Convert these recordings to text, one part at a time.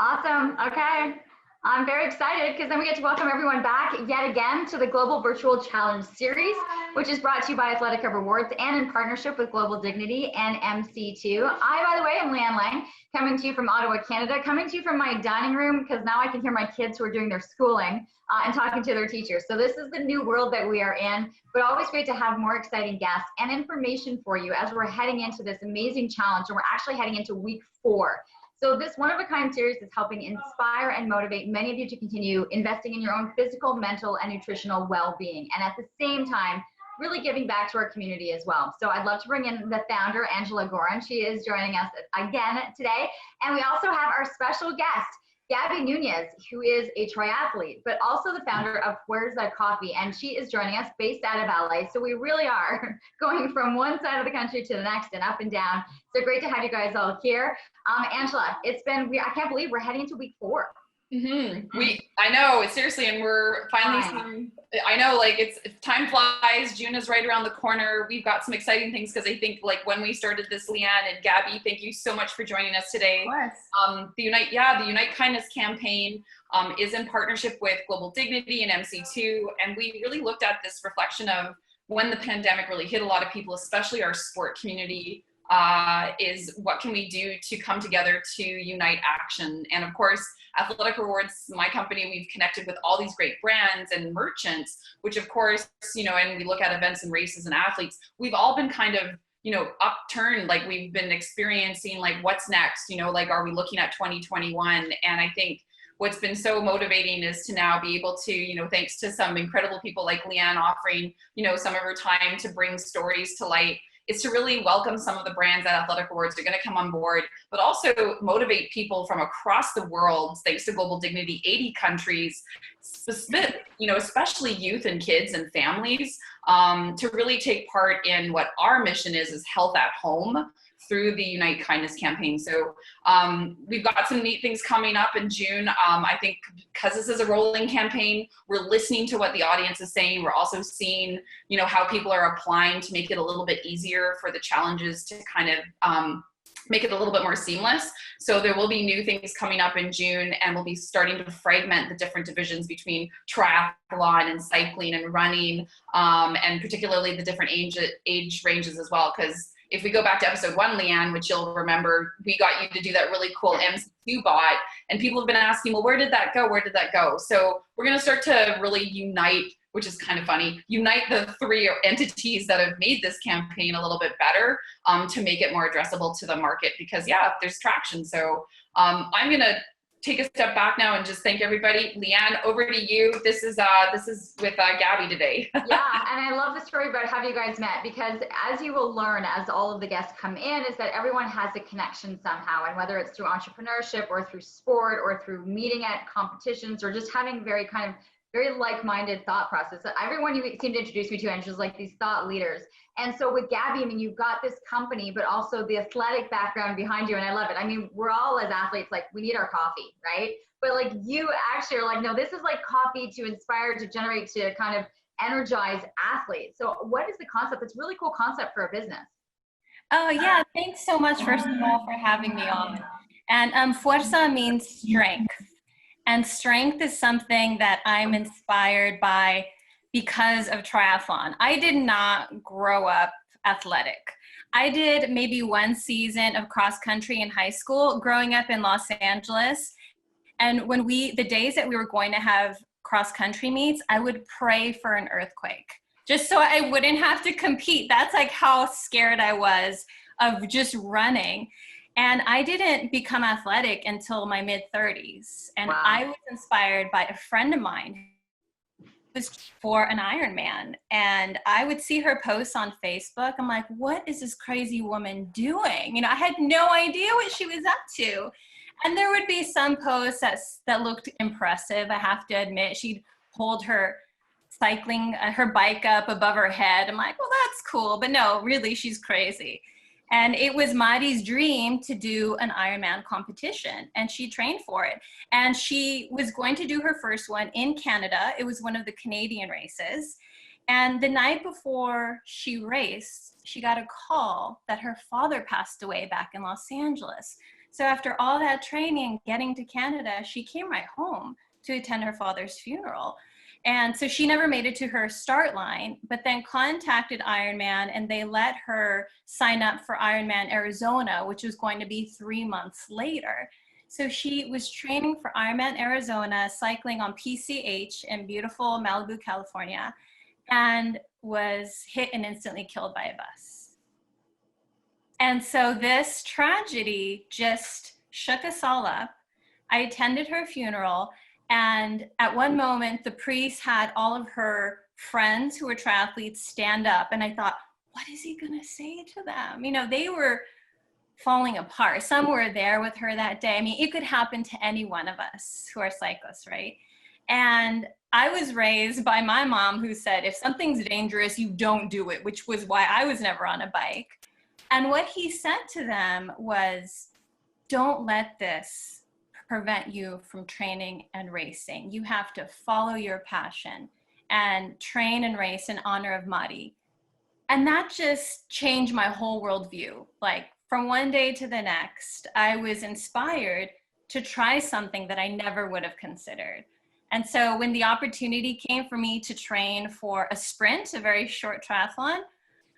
Awesome. Okay. I'm very excited because then we get to welcome everyone back yet again to the Global Virtual Challenge Series, which is brought to you by Athletica Rewards and in partnership with Global Dignity and MC2. I, by the way, am Leanne Lang, coming to you from Ottawa, Canada, coming to you from my dining room because now I can hear my kids who are doing their schooling and talking to their teachers. So this is the new world that we are in, but always great to have more exciting guests and information for you as we're heading into this amazing challenge, and we're actually heading into week 4. So this one-of-a-kind series is helping inspire and motivate many of you to continue investing in your own physical, mental, and nutritional well-being, and at the same time, really giving back to our community as well. So I'd love to bring in the founder, Angela Gorin. She is joining us again today. And we also have our special guest, Gabby Nunez, who is a triathlete, but also the founder of FUERZA Coffee, and she is joining us based out of LA. So we really are going from one side of the country to the next and up and down. So great to have you guys all here. Angela, it's been, I can't believe we're heading into week 4. I know, it's seriously, and we're finally I know, like, it's time flies. June is right around the corner. We've got some exciting things because I think, like, when we started this, Leanne and Gabby, thank you so much for joining us today. The Unite Kindness campaign is in partnership with Global Dignity and MC2, and we really looked at this reflection of when the pandemic really hit a lot of people, especially our sport community. Is what can we do to come together to unite action? And of course, Athletic Rewards, my company, we've connected with all these great brands and merchants, which of course, and we look at events and races and athletes, we've all been kind of, upturned, like we've been experiencing, like, what's next, like, are we looking at 2021? And I think what's been so motivating is to now be able to, thanks to some incredible people like Leanne offering, some of her time to bring stories to light, is to really welcome some of the brands that Athletic Rewards are going to come on board, but also motivate people from across the world, thanks to Global Dignity, 80 countries, especially youth and kids and families, to really take part in what our mission is health at home through the Unite Kindness campaign. So we've got some neat things coming up in June. I think because this is a rolling campaign, we're listening to what the audience is saying. We're also seeing, how people are applying to make it a little bit easier for the challenges to kind of make it a little bit more seamless. So there will be new things coming up in June, and we'll be starting to fragment the different divisions between triathlon and cycling and running, and particularly the different age ranges as well. Because if we go back to episode 1, Leanne, which you'll remember, we got you to do that really cool MC2 bot, and people have been asking, well, where did that go? Where did that go? So we're going to start to really unite, which is kind of funny, unite the 3 entities that have made this campaign a little bit better, to make it more addressable to the market, because there's traction. So I'm going to take a step back now and just thank everybody. Leanne, over to you. This is with Gabby today. Yeah, and I love the story about how you guys met, because as you will learn as all of the guests come in, is that everyone has a connection somehow, and whether it's through entrepreneurship or through sport or through meeting at competitions or just having very like-minded thought process. So everyone you seem to introduce me to, and just like these thought leaders. And so with Gabby, I mean, you've got this company, but also the athletic background behind you, and I love it. I mean, we're all as athletes, like, we need our coffee, right? But like, you actually are like, no, this is like coffee to inspire, to generate, to kind of energize athletes. So what is the concept? It's a really cool concept for a business. Oh yeah, thanks so much, first of all, for having me on. And FUERZA means strength. And strength is something that I'm inspired by because of triathlon. I did not grow up athletic. I did maybe 1 season of cross country in high school growing up in Los Angeles. And when the days that we were going to have cross country meets, I would pray for an earthquake just so I wouldn't have to compete. That's like how scared I was of just running. And I didn't become athletic until my mid-30s. And wow. I was inspired by a friend of mine who was for an Ironman. And I would see her posts on Facebook. I'm like, what is this crazy woman doing? I had no idea what she was up to. And there would be some posts that looked impressive, I have to admit. She'd hold her her bike up above her head. I'm like, well, that's cool. But no, really, she's crazy. And it was Mari's dream to do an Ironman competition, and she trained for it. And she was going to do her first one in Canada. It was one of the Canadian races. And the night before she raced, she got a call that her father passed away back in Los Angeles. So after all that training, getting to Canada, she came right home to attend her father's funeral. And so she never made it to her start line, but then contacted Ironman, and they let her sign up for Ironman Arizona, which was going to be 3 months later. So she was training for Ironman Arizona, cycling on PCH in beautiful Malibu, California, and was hit and instantly killed by a bus. And so this tragedy just shook us all up. I attended her funeral, and at one moment, the priest had all of her friends who were triathletes stand up, and I thought, what is he gonna say to them? You know, they were falling apart. Some were there with her that day. I mean, it could happen to any one of us who are cyclists, right? And I was raised by my mom, who said, if something's dangerous, you don't do it, which was why I was never on a bike. And what he said to them was, don't let this prevent you from training and racing. You have to follow your passion and train and race in honor of Mari. And that just changed my whole worldview. Like, from one day to the next, I was inspired to try something that I never would have considered. And so when the opportunity came for me to train for a sprint, a very short triathlon,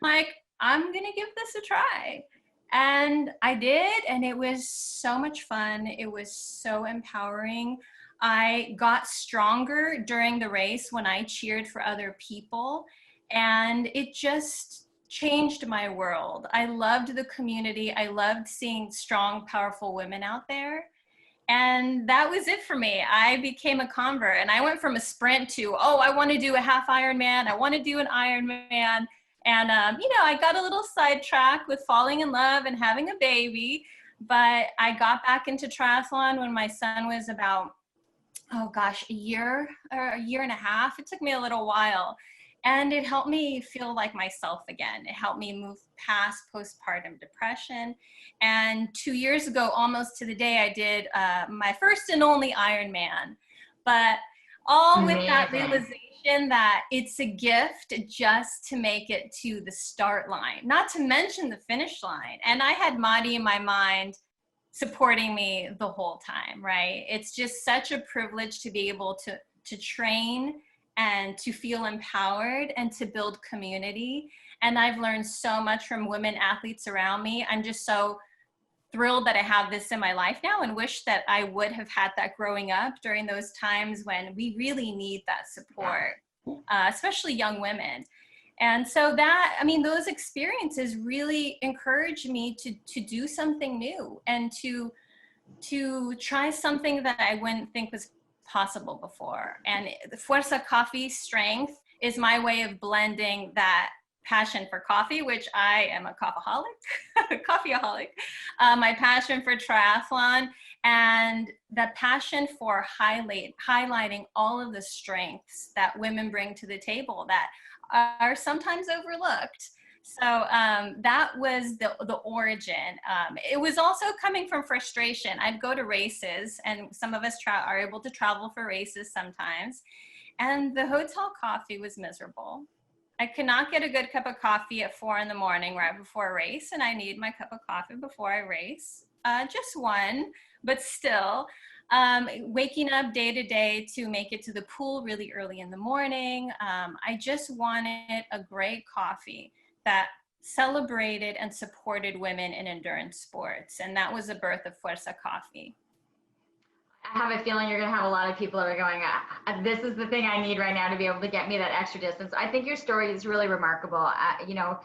like, I'm gonna give this a try. And I did, and it was so much fun. It was so empowering. I got stronger during the race when I cheered for other people, and it just changed my world. I loved the community. I loved seeing strong, powerful women out there. And that was it for me. I became a convert, and I went from a sprint to, oh, I want to do a half Ironman. I want to do an Ironman. And, you know, I got a little sidetracked with falling in love and having a baby, but I got back into triathlon when my son was about, oh gosh, a year or a year and a half. It took me a little while, and it helped me feel like myself again. It helped me move past postpartum depression. And 2 years ago, almost to the day, I did my first and only Ironman. But all with that realization that it's a gift just to make it to the start line, not to mention the finish line. And I had Madi in my mind supporting me the whole time, right? It's just such a privilege to be able to train and to feel empowered and to build community. And I've learned so much from women athletes around me. I'm just so thrilled that I have this in my life now, and wish that I would have had that growing up during those times when we really need that support, especially young women. And so that, I mean, those experiences really encouraged me to do something new and to try something that I wouldn't think was possible before. And the FUERZA coffee strength is my way of blending that passion for coffee, which I am a coffeeaholic, my passion for triathlon, and the passion for highlighting all of the strengths that women bring to the table that are sometimes overlooked. So that was the origin. It was also coming from frustration. I'd go to races, and some of us are able to travel for races sometimes, and the hotel coffee was miserable. I could not get a good cup of coffee at 4 in the morning right before a race, and I need my cup of coffee before I race. Just one, but still. Waking up day to day to make it to the pool really early in the morning. I just wanted a great coffee that celebrated and supported women in endurance sports, and that was the birth of FUERZA coffee. I have a feeling you're going to have a lot of people that are going, this is the thing I need right now to be able to get me that extra distance. I think your story is really remarkable. You know,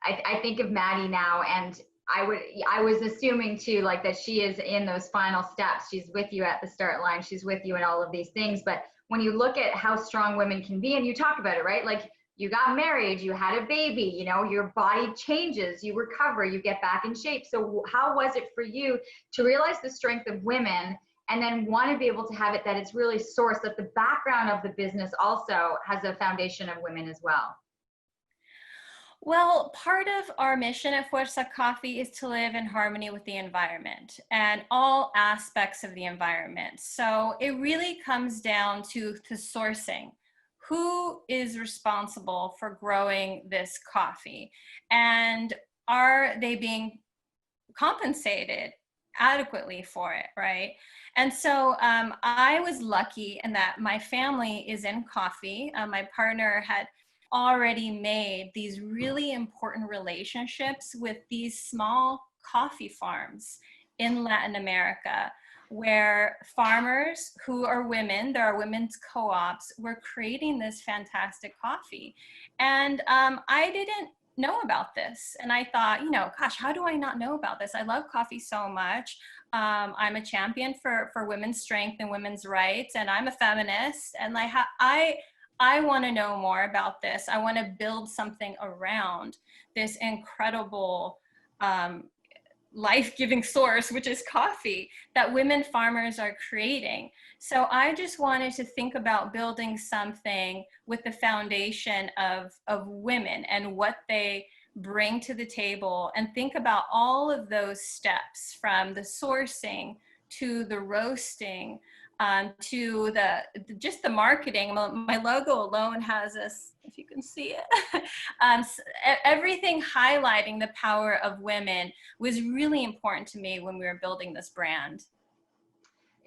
I think of Maddie now, and I was assuming too, like, that she is in those final steps. She's with you at the start line. She's with you in all of these things. But when you look at how strong women can be, and you talk about it, right? Like, you got married, you had a baby, you know, your body changes, you recover, you get back in shape. So how was it for you to realize the strength of women, and then want to be able to have it that it's really sourced, that the background of the business also has a foundation of women as well? Well, part of our mission at FUERZA Coffee is to live in harmony with the environment and all aspects of the environment. So it really comes down to sourcing. Who is responsible for growing this coffee? And are they being compensated adequately for it, right? And so I was lucky in that my family is in coffee. My partner had already made these really important relationships with these small coffee farms in Latin America, where farmers who are women, there are women's co-ops, were creating this fantastic coffee. And I didn't know about this. And I thought, you know, gosh, how do I not know about this? I love coffee so much. I'm a champion for women's strength and women's rights, and I'm a feminist. And like, I want to know more about this. I want to build something around this incredible life-giving source, which is coffee, that women farmers are creating. So I just wanted to think about building something with the foundation of women and what they bring to the table, and think about all of those steps, from the sourcing to the roasting, to just the marketing. My logo alone has this, if you can see it, everything highlighting the power of women was really important to me when we were building this brand.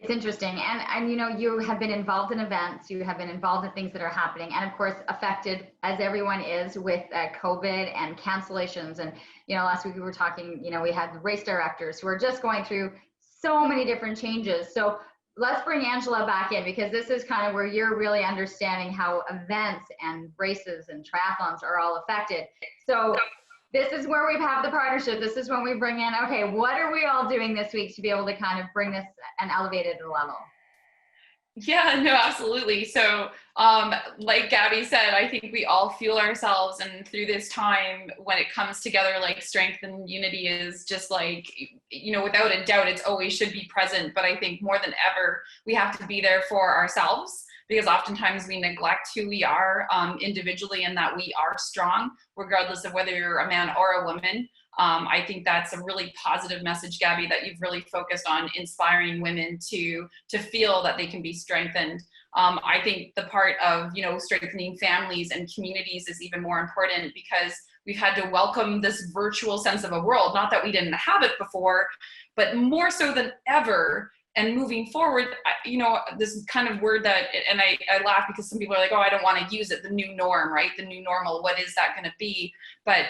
It's interesting. And you know, you have been involved in events, you have been involved in things that are happening, and of course affected, as everyone is, with COVID and cancellations. And, you know, last week we were talking, you know, we had race directors who are just going through so many different changes. So let's bring Angela back in, because this is kind of where you're really understanding how events and races and triathlons are all affected. So this is where we have the partnership. This is when we bring in, okay, what are we all doing this week to be able to kind of bring this and elevate it to the level? Yeah, no, absolutely. So like Gabby said, I think we all feel ourselves, and through this time when it comes together, like strength and unity is just like, you know, without a doubt, it's always should be present. But I think more than ever, we have to be there for ourselves, because oftentimes we neglect who we are individually, and that we are strong, regardless of whether you're a man or a woman. I think that's a really positive message, Gabby, that you've really focused on inspiring women to feel that they can be strengthened. I think the part of, you know, strengthening families and communities is even more important, because we've had to welcome this virtual sense of a world. Not that we didn't have it before, but more so than ever. And moving forward, you know, this kind of word that, and I laugh because some people are like, oh, I don't want to use it, the new norm, right? The new normal, what is that going to be? But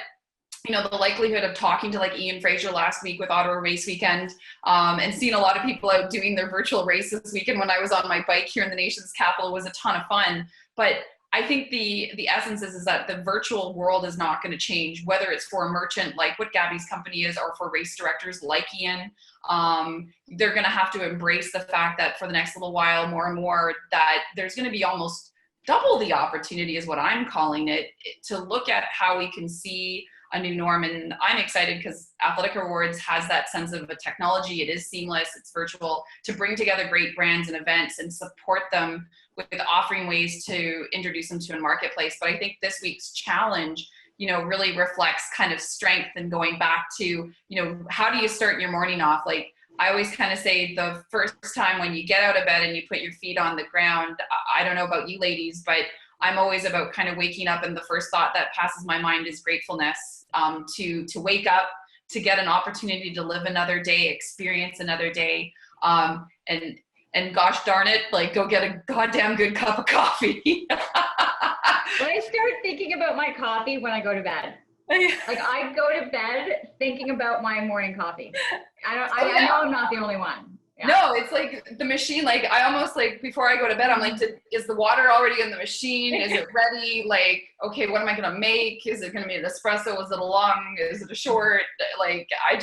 you know, the likelihood of talking to like Ian Fraser last week with Ottawa Race Weekend, and seeing a lot of people out doing their virtual race this weekend when I was on my bike here in the nation's capital was a ton of fun. But I think the essence is that the virtual world is not going to change, whether it's for a merchant like what Gabby's company is, or for race directors like Ian. They're going to have to embrace the fact that for the next little while, more and more, that there's going to be almost double the opportunity, is what I'm calling it, to look at how we can see a new norm. And I'm excited because Athletica Rewards has that sense of a technology. It is seamless, it's virtual, to bring together great brands and events and support them with offering ways to introduce them to a marketplace. But I think this week's challenge, you know, really reflects kind of strength, and going back to, you know, how do you start your morning off? Like I always kind of say, the first time when you get out of bed and you put your feet on the ground, I don't know about you ladies, but I'm always about kind of waking up, and the first thought that passes my mind is gratefulness, to wake up, to get an opportunity to live another day, experience another day, and gosh darn it, like go get a goddamn good cup of coffee. I start thinking about my coffee when I go to bed. Like I go to bed thinking about my morning coffee. I know I'm not the only one. Yeah. No, it's like the machine, like I almost, like before I go to bed, I'm like, is the water already in the machine? Is it ready? Like, okay, what am I going to make? Is it going to be an espresso? Is it a long? Is it a short? Like, I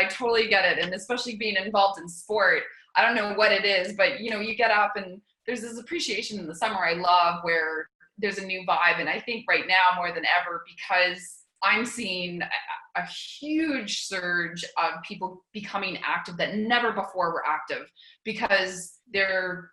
totally get it. And especially being involved in sport, I don't know what it is, but you know, you get up and there's this appreciation in the summer I love, where there's a new vibe. And I think right now more than ever, because I'm seeing a huge surge of people becoming active that never before were active, because they're,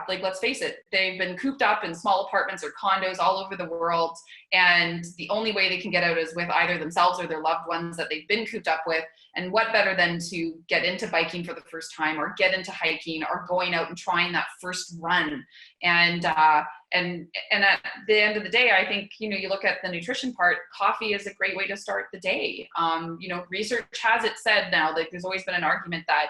like, let's face it, they've been cooped up in small apartments or condos all over the world. And the only way they can get out is with either themselves or their loved ones that they've been cooped up with. And what better than to get into biking for the first time, or get into hiking, or going out and trying that first run. And at the end of the day, I think, you know, you look at the nutrition part, coffee is a great way to start the day. coffee. You know, research has it said now, like there's always been an argument that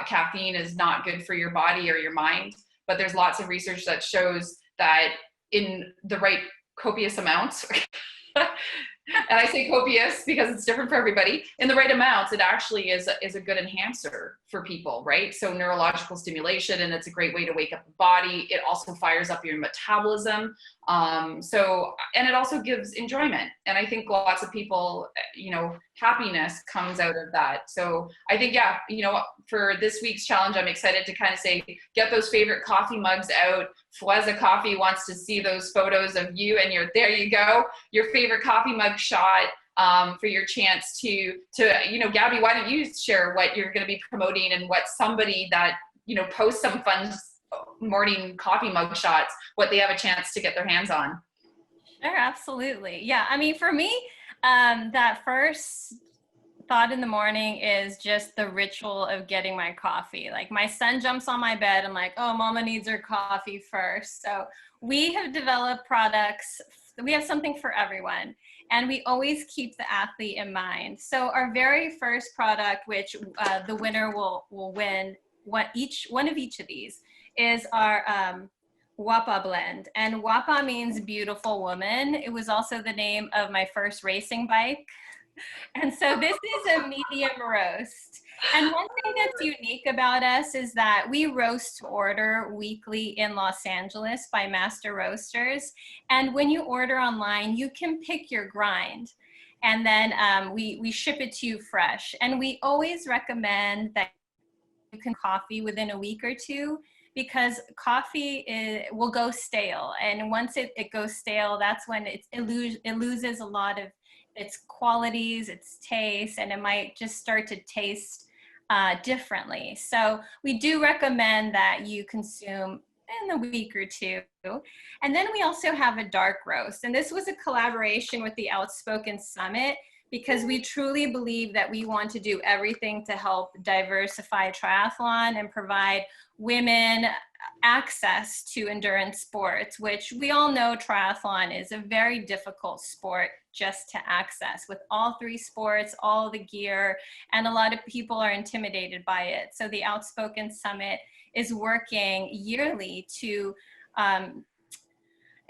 caffeine is not good for your body or your mind, but there's lots of research that shows that in the right copious amounts, and I say copious because it's different for everybody, in the right amounts, it actually is a good enhancer for people, right? So neurological stimulation, and it's a great way to wake up the body. It also fires up your metabolism. And it also gives enjoyment. And I think lots of people, you know, happiness comes out of that. So I think, yeah, you know, for this week's challenge, I'm excited to kind of say, get those favorite coffee mugs out. FUERZA Coffee wants to see those photos of you and there you go, your favorite coffee mug shot, for your chance to, you know, Gabby, why don't you share what you're going to be promoting and what somebody that, you know, posts some fun morning coffee mug shots, what they have a chance to get their hands on. Sure, absolutely. Yeah, I mean, for me, that first thought in the morning is just the ritual of getting my coffee. Like my son jumps on my bed, I'm like, oh, mama needs her coffee first. So we have developed products, we have something for everyone, and we always keep the athlete in mind. So our very first product, which the winner will win one of each of these, is our Guapa blend. And Guapa means beautiful woman. It was also the name of my first racing bike. And so this is a medium roast. And one thing that's unique about us is that we roast to order weekly in Los Angeles by Master Roasters. And when you order online, you can pick your grind. And then we ship it to you fresh. And we always recommend that you can coffee within a week or two, because coffee will go stale. And once it goes stale, that's when it loses a lot of its qualities, its taste, and it might just start to taste differently. So we do recommend that you consume in a week or two. And then we also have a dark roast. And this was a collaboration with the Outspoken Summit, because we truly believe that we want to do everything to help diversify triathlon and provide women access to endurance sports, which we all know triathlon is a very difficult sport just to access, with all three sports, all the gear, and a lot of people are intimidated by it. So the Outspoken Summit is working yearly to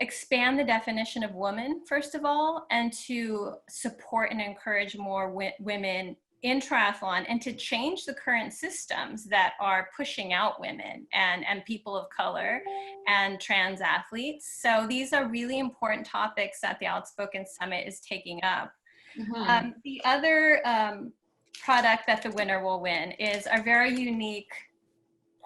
expand the definition of woman, first of all, and to support and encourage more women in triathlon, and to change the current systems that are pushing out women and people of color and trans athletes. So these are really important topics that the Outspoken Summit is taking up. Mm-hmm. The other product that the winner will win is our very unique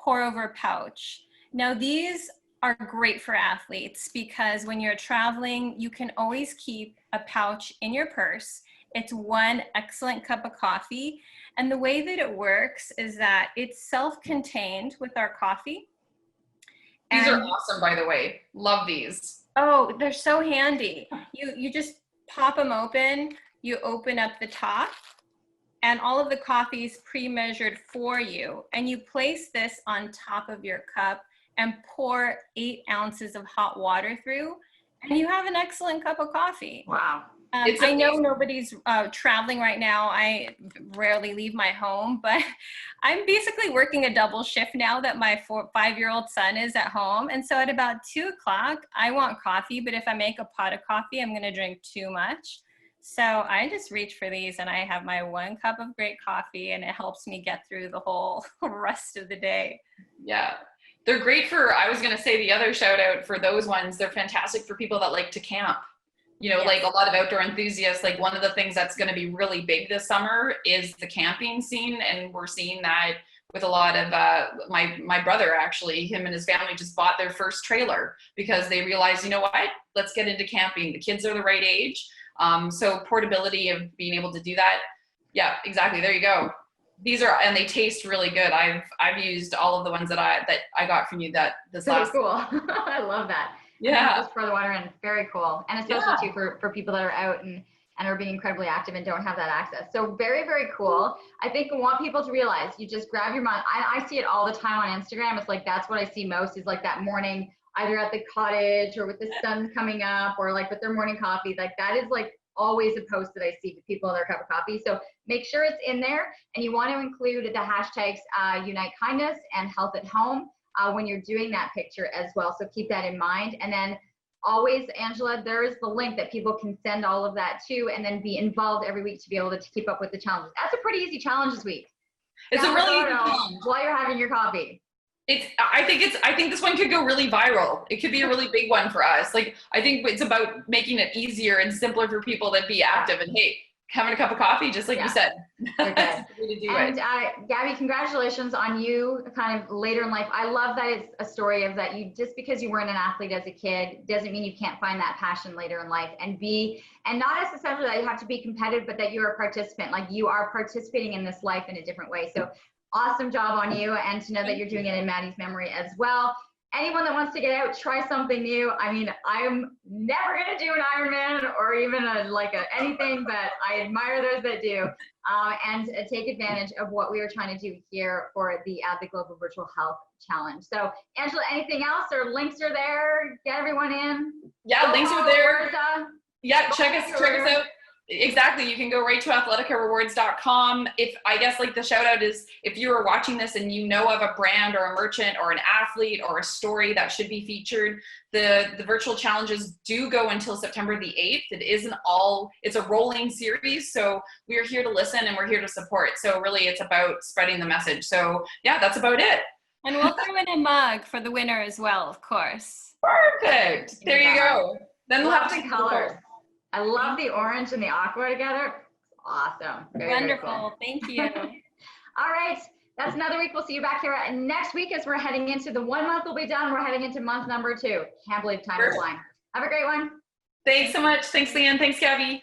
pour over pouch. Now these are great for athletes because when you're traveling, you can always keep a pouch in your purse. It's one excellent cup of coffee. And the way that it works is that it's self-contained with our coffee. These are awesome, by the way. Love these. Oh, they're so handy. You just pop them open, you open up the top, and all of the coffee is pre-measured for you. And you place this on top of your cup and pour 8 ounces of hot water through, and you have an excellent cup of coffee. Wow. I know nobody's traveling right now. I rarely leave my home, but I'm basically working a double shift now that my 5-year-old son is at home. And so at about 2 o'clock, I want coffee, but if I make a pot of coffee, I'm gonna drink too much. So I just reach for these and I have my 1 cup of great coffee, and it helps me get through the whole rest of the day. Yeah. They're great for, I was going to say the other shout out for those ones, they're fantastic for people that like to camp. You know, like a lot of outdoor enthusiasts, like one of the things that's going to be really big this summer is the camping scene. And we're seeing that with a lot of, my brother actually, him and his family just bought their first trailer because they realized, you know what, let's get into camping. The kids are the right age. So portability of being able to do that. Yeah, exactly. There you go. These are, and they taste really good. I've used all of the ones that I got from you this last. Cool. I love that. Yeah. Just pour the water in. Very cool. And especially too for people that are out and are being incredibly active and don't have that access. So very, very cool. I think I want people to realize you just grab your mug. I see it all the time on Instagram. It's like, that's what I see most is like that morning, either at the cottage or with the sun coming up or like with their morning coffee. Like that is like always a post that I see with people in their cup of coffee. So make sure it's in there, and you want to include the hashtags Unite Kindness and Health at Home when you're doing that picture as well. So keep that in mind. And then always, Angela, there is the link that people can send all of that to, and then be involved every week to be able to keep up with the challenges. That's a pretty easy challenge this week. It's a really easy challenge. While you're having your coffee. I think this one could go really viral. It could be a really big one for us. Like, I think it's about making it easier and simpler for people to be active, and hey, having a cup of coffee, just like you said. That's the way to do and it. Gabby, congratulations on you kind of later in life. I love that it's a story of that you, just because you weren't an athlete as a kid doesn't mean you can't find that passion later in life, and not necessarily that you have to be competitive, but that you're a participant. Like, you are participating in this life in a different way. So awesome job on you, and to know that you're doing it in Maddie's memory as well. Anyone that wants to get out, try something new. I mean, I'm never going to do an Ironman or even anything, but I admire those that do, and take advantage of what we are trying to do here for the Global Virtual Health Challenge. So, Angela, anything else, or links are there? Get everyone in. Yeah, links are there. Yeah, check us out. Exactly. You can go right to athleticarewards.com. I guess the shout out is, if you are watching this and you know of a brand or a merchant or an athlete or a story that should be featured, the virtual challenges do go until September the 8th. It's a rolling series. So we are here to listen, and we're here to support. So really it's about spreading the message. So yeah, that's about it. And we'll throw in a mug for the winner as well, of course. Perfect. There you go. Then we'll have to colors. I love the orange and the aqua together. Awesome. Very, wonderful. very cool. Thank you. All right. That's another week. We'll see you back here next week, as we're heading into the 1 month will be done. We're heading into month number 2. Can't believe time is flying. Have a great one. Thanks so much. Thanks, Leanne. Thanks, Gabby.